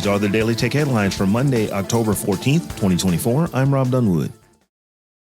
These are the Daily Tech Headlines for Monday, October 14th, 2024. I'm Rob Dunwood.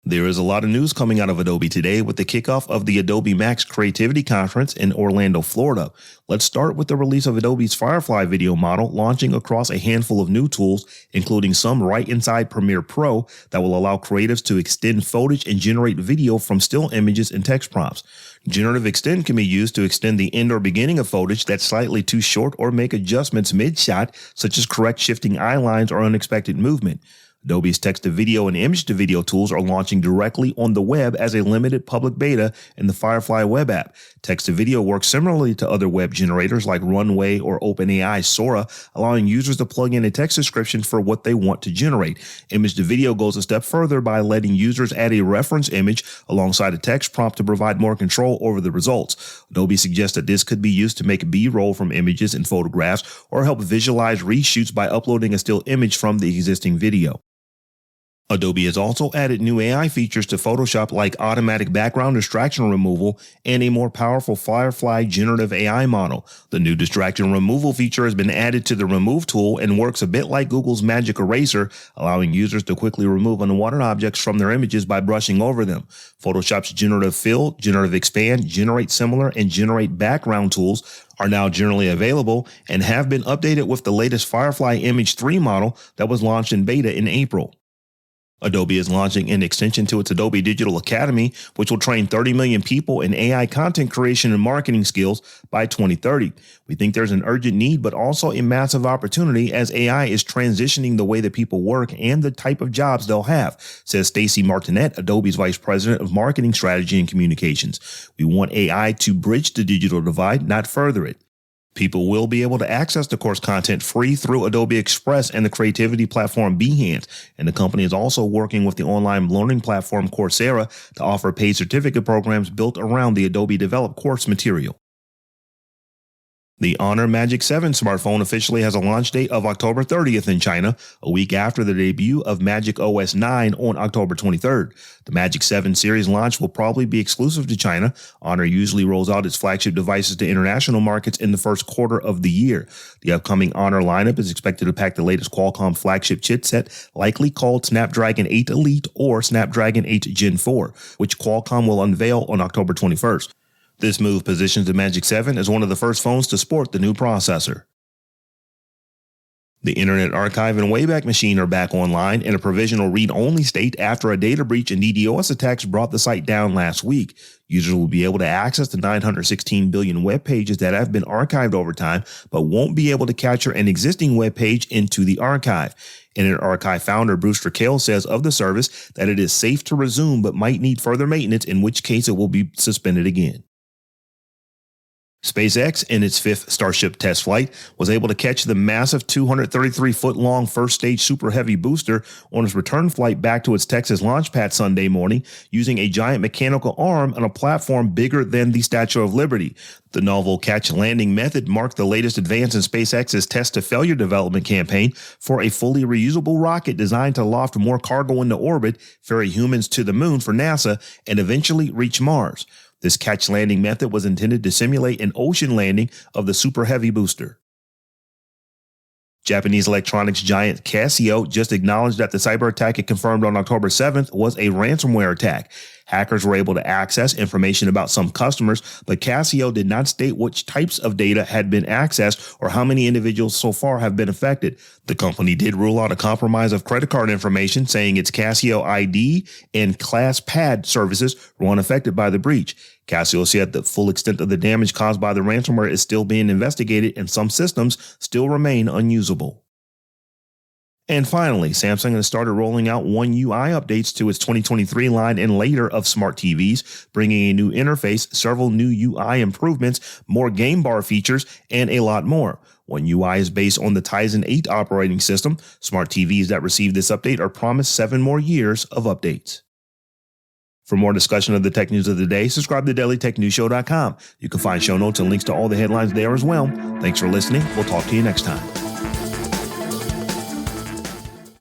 There is a lot of news coming out of Adobe today with the kickoff of the Adobe Max Creativity Conference in Orlando, Florida. Let's start with the release of Adobe's Firefly video model, launching across a handful of new tools, including some right inside Premiere Pro that will allow creatives to extend footage and generate video from still images and text prompts. Generative Extend can be used to extend the end or beginning of footage that's slightly too short or make adjustments mid-shot, such as correct shifting eye lines or unexpected movement. Adobe's text-to-video and image-to-video tools are launching directly on the web as a limited public beta in the Firefly web app. Text-to-video works similarly to other web generators like Runway or OpenAI's Sora, allowing users to plug in a text description for what they want to generate. Image-to-video goes a step further by letting users add a reference image alongside a text prompt to provide more control over the results. Adobe suggests that this could be used to make B-roll from images and photographs or help visualize reshoots by uploading a still image from the existing video. Adobe has also added new AI features to Photoshop like automatic background distraction removal and a more powerful Firefly generative AI model. The new distraction removal feature has been added to the Remove tool and works a bit like Google's Magic Eraser, allowing users to quickly remove unwanted objects from their images by brushing over them. Photoshop's Generative Fill, Generative Expand, Generate Similar, and Generate Background tools are now generally available and have been updated with the latest Firefly Image 3 model that was launched in beta in April. Adobe is launching an extension to its Adobe Digital Academy, which will train 30 million people in AI content creation and marketing skills by 2030. We think there's an urgent need, but also a massive opportunity as AI is transitioning the way that people work and the type of jobs they'll have, says Stacy Martinet, Adobe's Vice President of Marketing Strategy and Communications. We want AI to bridge the digital divide, not further it. People will be able to access the course content free through Adobe Express and the creativity platform Behance, and the company is also working with the online learning platform Coursera to offer paid certificate programs built around the Adobe developed course material. The Honor Magic 7 smartphone officially has a launch date of October 30th in China, a week after the debut of Magic OS 9 on October 23rd. The Magic 7 series launch will probably be exclusive to China. Honor usually rolls out its flagship devices to international markets in the first quarter of the year. The upcoming Honor lineup is expected to pack the latest Qualcomm flagship chipset, likely called Snapdragon 8 Elite or Snapdragon 8 Gen 4, which Qualcomm will unveil on October 21st. This move positions the Magic 7 as one of the first phones to sport the new processor. The Internet Archive and Wayback Machine are back online in a provisional read-only state after a data breach and DDoS attacks brought the site down last week. Users will be able to access the 916 billion web pages that have been archived over time, but won't be able to capture an existing web page into the archive. Internet Archive founder Bruce Raquel says of the service that it is safe to resume but might need further maintenance, in which case it will be suspended again. SpaceX, in its fifth Starship test flight, was able to catch the massive 233-foot-long first-stage Super Heavy booster on its return flight back to its Texas launch pad Sunday morning using a giant mechanical arm on a platform bigger than the Statue of Liberty. The novel catch-landing method marked the latest advance in SpaceX's test-to-failure development campaign for a fully reusable rocket designed to loft more cargo into orbit, ferry humans to the moon for NASA, and eventually reach Mars. This catch-landing method was intended to simulate an ocean landing of the Super Heavy booster. Japanese electronics giant Casio just acknowledged that the cyber attack it confirmed on October 7th was a ransomware attack. Hackers were able to access information about some customers, but Casio did not state which types of data had been accessed or how many individuals so far have been affected. The company did rule out a compromise of credit card information, saying its Casio ID and ClassPad services were unaffected by the breach. Casio said the full extent of the damage caused by the ransomware is still being investigated and some systems still remain unusable. And finally, Samsung has started rolling out One UI updates to its 2023 line and later of smart TVs, bringing a new interface, several new UI improvements, more game bar features, and a lot more. One UI is based on the Tizen 8 operating system. Smart TVs that receive this update are promised 7 more years of updates. For more discussion of the tech news of the day, subscribe to dailytechnewsshow.com. You can find show notes and links to all the headlines there as well. Thanks for listening. We'll talk to you next time.